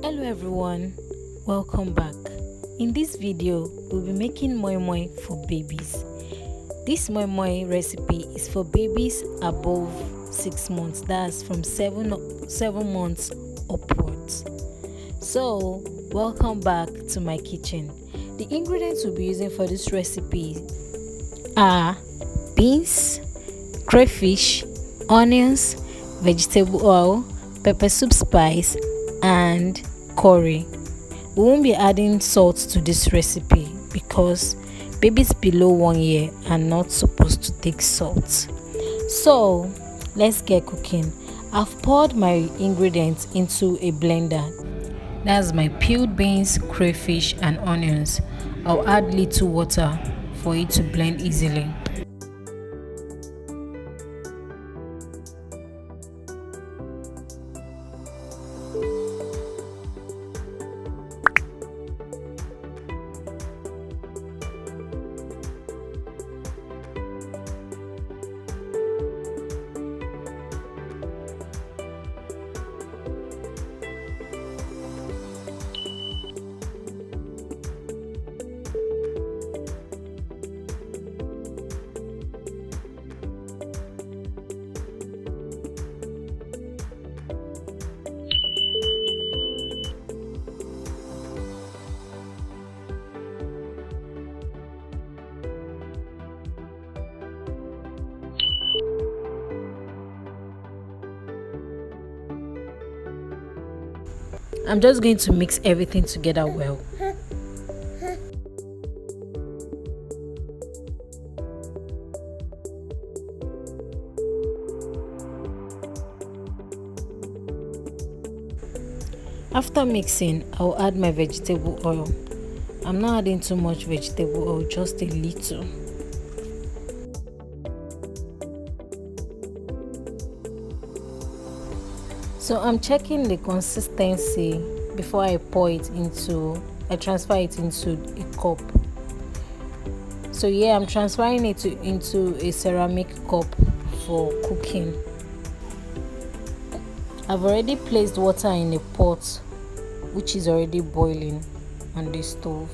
Hello everyone, welcome back. In this video, we'll be making moi moi for babies. This moi moi recipe is for babies above 6 months, that's from 7 months upwards. So, welcome back to my kitchen. The ingredients we'll be using for this recipe are beans, crayfish, onions, vegetable oil, pepper soup spice, and curry. We won't be adding salt to this recipe because babies below 1 year are not supposed to take salt. So let's get cooking. I've poured my ingredients into a blender. That's my peeled beans, crayfish, and onions. I'll add little water for it to blend easily. I'm just going to mix everything together well. After mixing, I'll add my vegetable oil. I'm not adding too much vegetable oil, just a little. So I'm checking the consistency before I transfer it into a cup. So yeah, I'm transferring it into a ceramic cup for cooking. I've already placed water in a pot which is already boiling on the stove.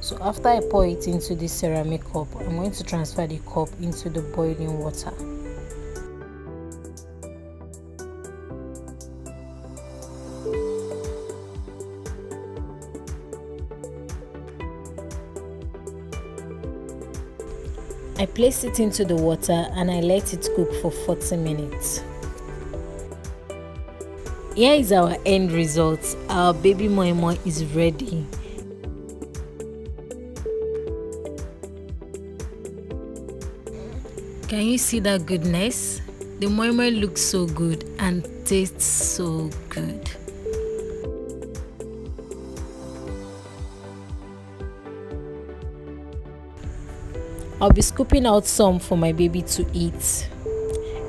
So after I pour it into this ceramic cup, I'm going to transfer the cup into the boiling water. I place it into the water and I let it cook for 40 minutes. Here is our end result. Our baby moi moi is ready. Can you see that goodness? The moi moi looks so good and tastes so good. I'll be scooping out some for my baby to eat.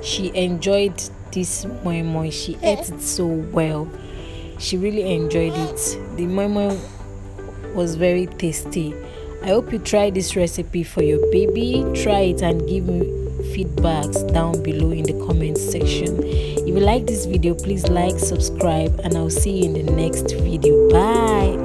She enjoyed this moi moi. She ate it so well. She really enjoyed it. The moi moi was very tasty. I hope you try this recipe for your baby. Try it and give me feedbacks down below in the comment section. If you like this video, please like, subscribe, and I'll see you in the next video. Bye.